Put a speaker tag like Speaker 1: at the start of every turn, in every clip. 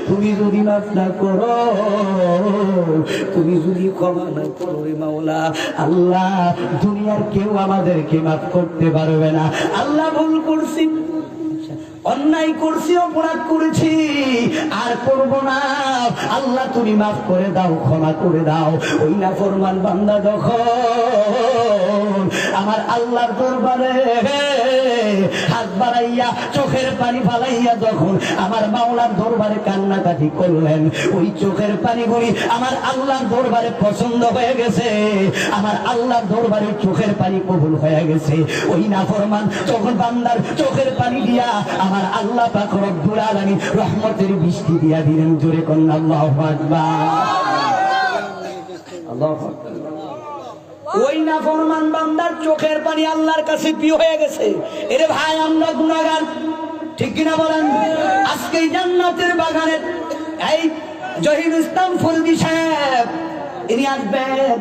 Speaker 1: তুমি যদি মাফ না করো, তুমি যদি ক্ষমা না করো মাওলা, আল্লাহ দুনিয়ার কেউ আমাদেরকে মাফ করতে পারবে না। আল্লাহ ভুল করছি, অন্যায় করছি, অপরাধ করেছি, আর করব না। আল্লাহ তুমি মাফ করে দাও, ক্ষমা করে দাও। ওই না ফরমান বান্দা যখন আমার আল্লাহর দরবারে হাত বাড়াইয়া চোখের পানি ফালাইয়া যখন আমার মাওলার দরবারে কান্নাকাটি করলেন, ওই চোখের পানিগুলি আমার আল্লাহর দরবারে পছন্দ হয়ে গেছে, আমার আল্লাহর দরবারে চোখের পানি কবুল হয়ে গেছে। ওই নাফরমান যখন বান্দার চোখের পানি দিয়া আমার আল্লাহ পাক রব্বুল আলামিন রহমতের বৃষ্টি দিয়া দিলেন। জোরে কন্যা আল্লাহু আকবার, আল্লাহু আকবার। ওই নাফরমান বান্দার চোখের পানি আল্লাহর কাছে প্রিয় হয়ে গেছে। এরে ভাই, আমরা গুনাহগার, ঠিক কিনা বলেন? আজকে জান্নাতের বাগানের এই জহিরুল ইসলাম ফরদি সাহেব ইনি আসবেন,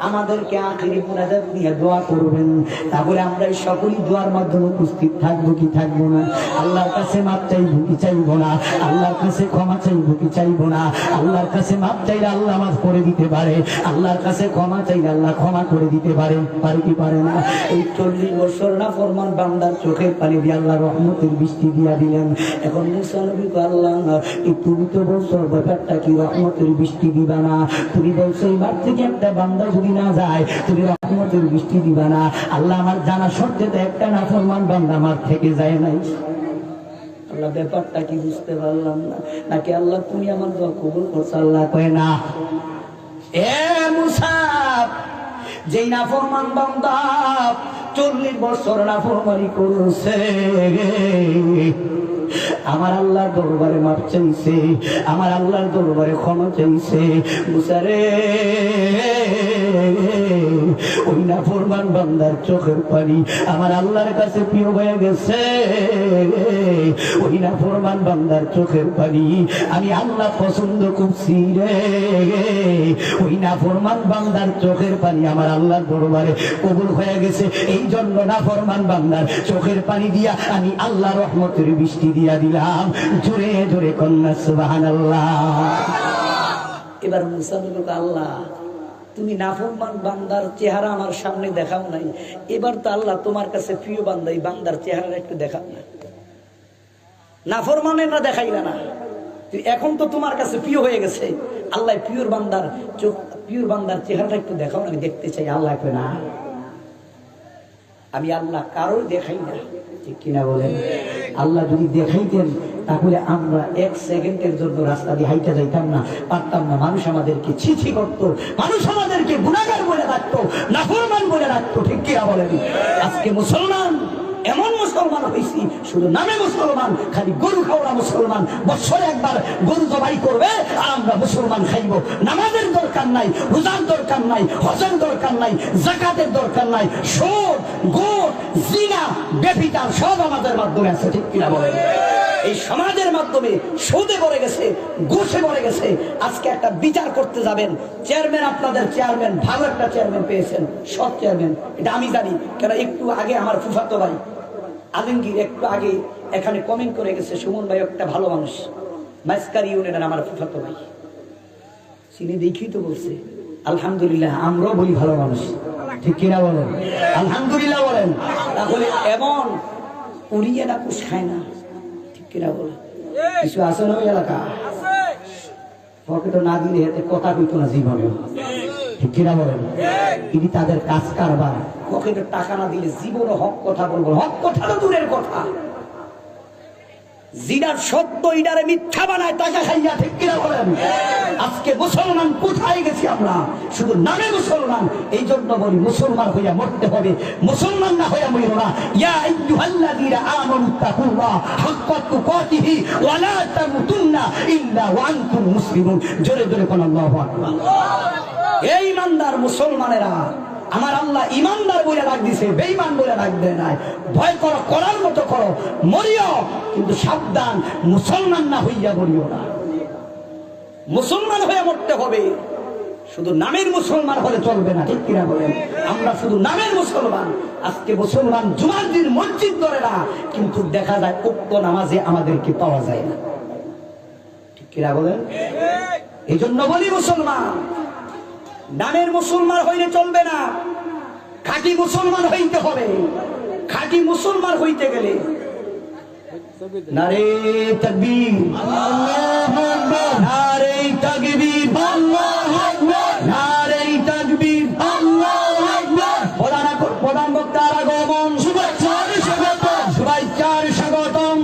Speaker 1: আমাদেরকে আখিরি মুনাজাত নিয়ে দোয়া করবেন। তারপরে আমরা সকলেই দোয়ার মাধ্যমে উপস্থিত থাকবো কি থাকবো না? আল্লাহর কাছে মাপ চাইবো কি চাইবো না? আল্লাহর কাছে ক্ষমা চাইবো কি চাইবো না? আল্লাহর কাছে মাপ চাইলে আল্লাহ মাফ করে দিতে পারে, আল্লাহর কাছে ক্ষমা চাইলে আল্লাহ ক্ষমা করে দিতে পারে, পারে কি পারে না? এই 40 বছর না ফরমান বান্দার চোখের পানি দিয়ে আল্লাহ রহমতের বৃষ্টি দিয়া দিলেন। এখন মুসা নবী কো, আল্লাহ তুমি তো বলছো ব্যাপারটা কি রহমতের বৃষ্টি দিবা না? তুমি বলছো এই মাঠ থেকে একটা বান্দা যদি না যায় তুমি রহমতের বৃষ্টি দিবা না। আল্লাহ আমার জানা সত্ত্বে তো একটা নাফরমান বান্দা আমার থেকে যায় নাই। আল্লাহ ব্যাপারটা কি বুঝতে পারলাম না, নাকি আল্লাহ তুমি আমার দোয়া কবুল করছো? আল্লাহ কয় না, এ মুসা, যেই নাফরমান বান্দা 40 বছর নাফরমানি করছে, আমার আল্লাহর দরবারে মাপ চাইছে, আমার আল্লাহর দরবারে ক্ষমা চাইছে, মুসা রে, ওই নাফরমান বান্দার চোখের পানি আমার আল্লাহর কাছে প্রিয় হয়ে গেছে। ওই নাফরমান বান্দার চোখের পানি আমি আল্লাহ পছন্দ করছি রে। ওই নাফরমান বান্দার চোখের পানি আমার আল্লাহর দরবারে কবুল হয়ে গেছে। এই জন্য নাফরমান বান্দার চোখের পানি দিয়া আমি আল্লাহ রহমতের বৃষ্টি দিয়া দিলাম। জোরে জোরে কন্যা সুবহানাল্লাহ। এবার মুসা বলল, আল্লাহ তুমি নাফরমান বান্দার চেহারা আমার সামনে দেখাও নাই, এবার তো আল্লাহ তোমার কাছে প্রিয় বান্দা, এই বান্দার চেহারা একটু দেখাও না। নাফরমানের না দেখাইলা না, এখন তো তোমার কাছে প্রিয় হয়ে গেছে, আল্লাহ প্রিয় বান্দার চোখ, প্রিয় বান্দার চেহারাটা একটু দেখাও না, আমি দেখতে চাই। আল্লাহ কয় না, আমি আল্লাহ কারোর দেখাই না, ঠিক কিনা বলেন? আল্লাহ যদি দেখাইতেন তাহলে আমরা 1 সেকেন্ডের জন্য রাস্তা দিয়ে হাইটা যাইতাম না, পারতাম না। মানুষ আমাদেরকে ছিছি করত, মানুষ আমাদেরকে গুনাহগার বলে রাখতো, নাফরমান বলে রাখতো, ঠিক কিনা বলেন? আজকে মুসলমান এমন মুসলমান হয়েছি, শুধু নামে মুসলমান, খালি গরু খাওয়া মুসলমান। বছরে একবার গরু জবাই করবে আর আমরা মুসলমান খাইব। নামাজের দরকার নাই, রোজার দরকার নাই, হজের দরকার নাই, যাকাতের দরকার নাই। সুদ, ঘুষ, জিনা, বেবিচার সব আমাদের মাধ্যমে আছে, ঠিক কিনা বলেন? এই সমাজের মাধ্যমে সুদে পড়ে গেছে, ঘুষে পড়ে গেছে। আজকে একটা বিচার করতে যাবেন, চেয়ারম্যান, আপনাদের চেয়ারম্যান ভালো একটা চেয়ারম্যান পেয়েছেন, সৎ চেয়ারম্যান, এটা আমি জানি, কেন একটু আগে আমার ফুফাতো ভাই আলমগীর একটু আগে এখানে কমেন্ট করে গেছে, সুমন ভাই একটা ভালো মানুষ, মাইজকার ইউনিয়নের আমার ফুফাতো ভাই, চিনি দেখি তো বলছে আলহামদুলিল্লাহ। আমরাও বলি ভালো মানুষ, ঠিক কিনা বলেন? আলহামদুলিল্লাহ বলেন। তাহলে এমন উড়িয়ে না কুশ খায় না, ঠিক কিনা বলেন? কিছু আছে না ওই এলাকা, পকেটে না দিলে এতে কথা কইতো না জীবনে, ঠিক কিনা বলেন? ইনি তাদের কাজ কারবার, পকেটে টাকা না দিলে জীবনে হক কথা বলবো। হক কথা তো দূরের কথা, জিনার সত্য ইডারে মিথ্যা বানায় টাকা খাইয়া, ঠিক কিনা বলেন? আজকে মুসলমান কোথায় গেছি আমরা? শুধু নামে মুসলমান। এই জন্য বলি মুসলমান হইয়া মরতে হবে, মুসলমান না হইয়া মরিও না। ইয়া আইয়ুহাল্লাযীনা আমানু তাকুল্লাহ হাক্কা তুকাতিহি ওয়া লা তামুতুন্না ইল্লা ওয়া আনতুম মুসলিমুন। জোরে জোরে কোন আল্লাহু আকবার। এই ইমানদার মুসলমানেরা, আমার আল্লাহ ইমানদার বলে ডাক দিছে, বেঈমান বলে ডাক দেয় নাই। ভয় করো, করার মতো করো, মরিও, কিন্তু সাবধান, মুসলমান না হইয়া মরিও না। মুসলমান হয়ে মরতে হবে, শুধু নামের মুসলমান হলে চলবে না, ঠিক কিনা বলেন? আমরা শুধু নামের মুসলমান। আজকে মুসলমান জুমার দিন মসজিদ ধরে না, কিন্তু দেখা যায় উক্ত নামাজে আমাদেরকে পাওয়া যায় না। কিরা বলেন? এই জন্য বলি মুসলমান, নামের মুসলমান হইলে চলবে না, খাঁটি মুসলমান হইতে হবে। খাঁটি মুসলমান হইতে গেলে নারে তাকবীর, আল্লাহু আকবার, নারে তাকবীর, আল্লাহু আকবার, নারে তাকবীর, আল্লাহু আকবার। প্রধান বক্তার আগমন, শুভেচ্ছার স্বাগতম, শুভেচ্ছার স্বাগতম।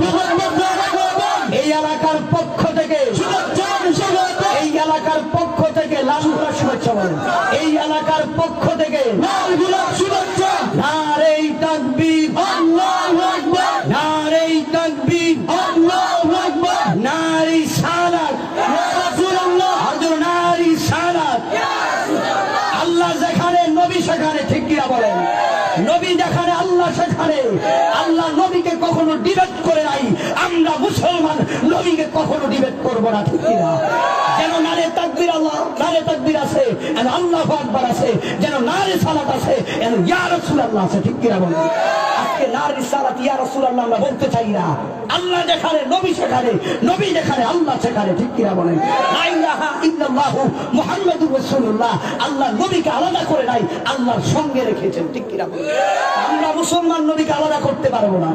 Speaker 1: এই এলাকার পক্ষ থেকে শুভেচ্ছার স্বাগতম, এই এলাকার পক্ষ থেকে লাল গোলাপ শুভেচ্ছা বলেন, এই এলাকার পক্ষ থেকে লাল গোলাপ শুভেচ্ছা। নারে তাকবীর, আল্লাহু আকবার, নারে তাকবীর, আল্লাহু আকবার, নারে সালাত, ইয়া রাসূলুল্লাহ, হযরত নারে সালাত। আল্লাহ যেখানে নবী সেখানে, ঠিক কিনা বলেন? নবী যেখানে আল্লাহ সেখানে। আল্লাহ নবীকে কখনো ডিবেট করে নাই, আমরা মুসলমান নবীকে কখনো ডিবেট করব না, ঠিক কিনা? যেন নারে তাকবীর, আল্লাহ নারে তাকবীর আছে, যেন আল্লাহু আকবার আছে, যেন নারে সালাত আছে, যেন ইয়া রাসূলুল্লাহ আছে, ঠিক কিনা বলেন? আজকে নারে সালাত ইয়া রাসূলুল্লাহ আমরা বলতে চাই না। আল্লাহ যেখানে নবী সেখানে, নবী যেখানে আল্লাহ সেখানে, ঠিক কিনা বলেন? লা ইলাহা ইল্লাল্লাহু মুহাম্মাদুর রাসূলুল্লাহ। আল্লাহ নবীকে আলাদা করে নাই, আল্লাহর সঙ্গে রেখেছেন, ঠিক কিনা বলেন? আমরা মুসলমান নবীকে আলাদা করতে পারবো না,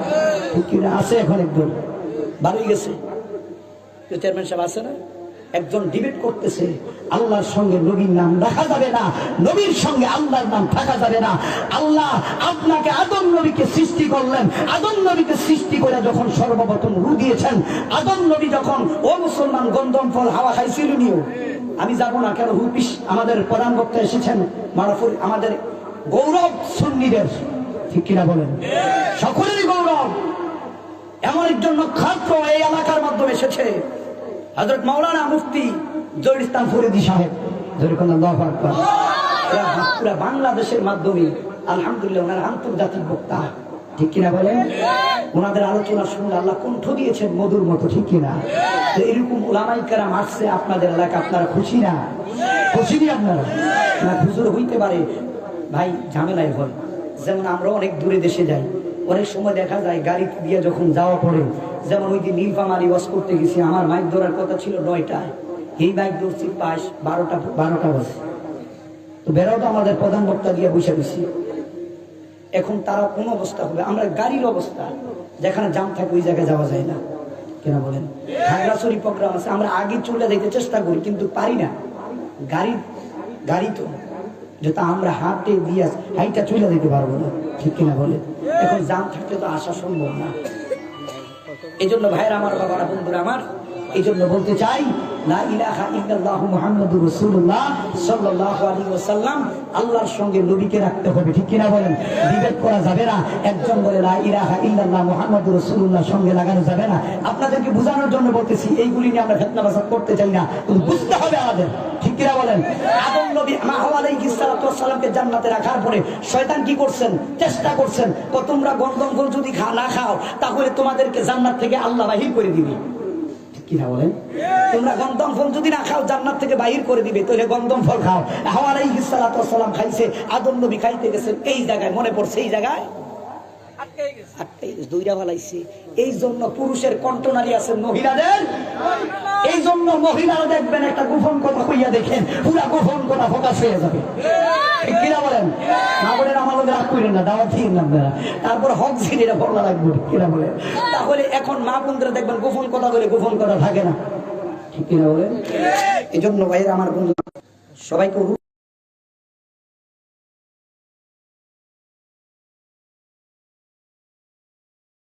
Speaker 1: ঠিক কিনা? আছে এখন একজন বাড়ি গেছে, চেয়ারম্যান সাহেব আছে না, একজন ডিবেট করতেছে, আল্লাহর সঙ্গে নবীর নাম রাখা যাবে না, নবীর সঙ্গে আল্লাহর নাম থাকা যাবে না। আল্লাহ আপনাকে আদম নবীকে সৃষ্টি করলেন, আদম নবীকে সৃষ্টি করে যখন সর্বপ্রথম রু দিয়েছেন, আদম নবী যখন ও মুসলমান গন্ধম ফল হাওয়া খাইছিল নিও, আমি যাবো না কেন, হুপিস আমাদের প্রধান বক্তা এসেছেন, মারাফুর আমাদের গৌরব সুন্নিদের, ঠিক কিনা বলেন? সকলেরই গৌরব। এমন একজন নক্ষত্র এই এলাকার মাধ্যমে এসেছে, হযরত মাওলানা মুফতি জহির ইসলাম ফরিদী সাহেব, পুরা বাংলাদেশের মাধ্যমে আলহামদুলিল্লাহ ওনার আন্তর্জাতিক বক্তা, ঠিক কিনা বলেন? ওনাদের আলোচনা শুনলে আল্লাহ কণ্ঠ দিয়েছেন মধুর মতো, ঠিক কিনা? তো এরকম ওলামায়ে কেরাম আসছে আপনাদের এলাকা, আপনারা খুশি না? খুশি নি আপনারা? না হুজুর হইতে পারে ভাই, ঝামেলায় হয়। যেমন আমরা অনেক দূরে দেশে যাই, অনেক সময় দেখা যায় গাড়ি দিয়ে যখন যাওয়া পড়ে, যেমন ওই দিন নীলফামারী ওয়াজ করতে গেছি, আমার মাইক ধরার কথা ছিল 9টায়, এই মাইক ধরছি 12টা বাজে। তো বেরাও তো আমাদের প্রধান বক্তা দিয়ে বসে গেছি। এখন তারা কোন অবস্থা হবে, আমরা গাড়ির অবস্থা, যেখানে জাম থাকে ওই জায়গায় যাওয়া যায় না, কেন বলেন? খাগড়াছড়ি প্রোগ্রাম আছে, আমরা আগে চলে যেতে চেষ্টা করি কিন্তু পারি না, গাড়ি তো যেটা আমরা হাতে দিয়ে হাইটা চলে যেতে পারবো না, ঠিক কিনা বলে? এখন জাম থাকলে তো আসা সম্ভব না। এই জন্য ভাইয়েরা আমার, বাবারা, বন্ধুরা আমার, এই জন্য বলতে চাই, লা ইলাহা ইল্লাল্লাহু মুহাম্মাদুর রাসূলুল্লাহ সাল্লাল্লাহু আলাইহি ওয়াসাল্লাম, আল্লাহর সঙ্গে নবীকে রাখতে হবে, ঠিক কিনা বলেন? ডিবেট করা যাবে না। একজন বলে লা ইলাহা ইল্লাল্লাহ মুহাম্মাদুর রাসূলুল্লাহ সঙ্গে লাগানো যাবে না। আপনাদেরকে বোঝানোর জন্য বলতেছি, এইগুলি নিয়ে আমরা ফিতনা ফাসাদ করতে চাই না, কিন্তু বুঝতে হবে আমাদের, ঠিক কিনা বলেন? আদম নবী হাওয়া আলাইহিস সালাতু ওয়াস সালামকে জান্নাতে রাখার পরে শয়তান কি করছেন? চেষ্টা করছেন, তোমরা গন্ধম ফল যদি না খাও তাহলে তোমাদেরকে জান্নাত থেকে আল্লাহ বাহির করে দিবে, কিনা বলেন? তোমরা গন্ধম ফল যদি না খাও জান্নাত থেকে বাহির করে দিবে, তাহলে গন্ধম ফল খাও। হাওয়া আলাইহিস সালাতু ওয়াস সালাম খাইছে, আদম নবী খাইতে গেছেন, এই জায়গায় মনে পড়ছে, এই জায়গায় এই জন্য পুরুষের কণ্ঠনালী আছে মহিলাদের, এই জন্য মহিলারা দেখবেন একটা গোপন কথা কইয়া দেখেন, পুরা গোপন কথা প্রকাশ হয়ে যাবে, কিনা বলেন? না বলেন আমার লোকের রাগ করেন না, দাওয়াত দিন না আপনারা, তারপর হক ঝিনিরা বলা লাগবে, কিনা বলেন? তাহলে এখন মা বোনরা দেখবেন গোপন কথা বলে গোপন কথা থাকে না, ঠিক কিনা বলেন? এই জন্য ভাইয়েরা আমার বন্ধু সবাইকে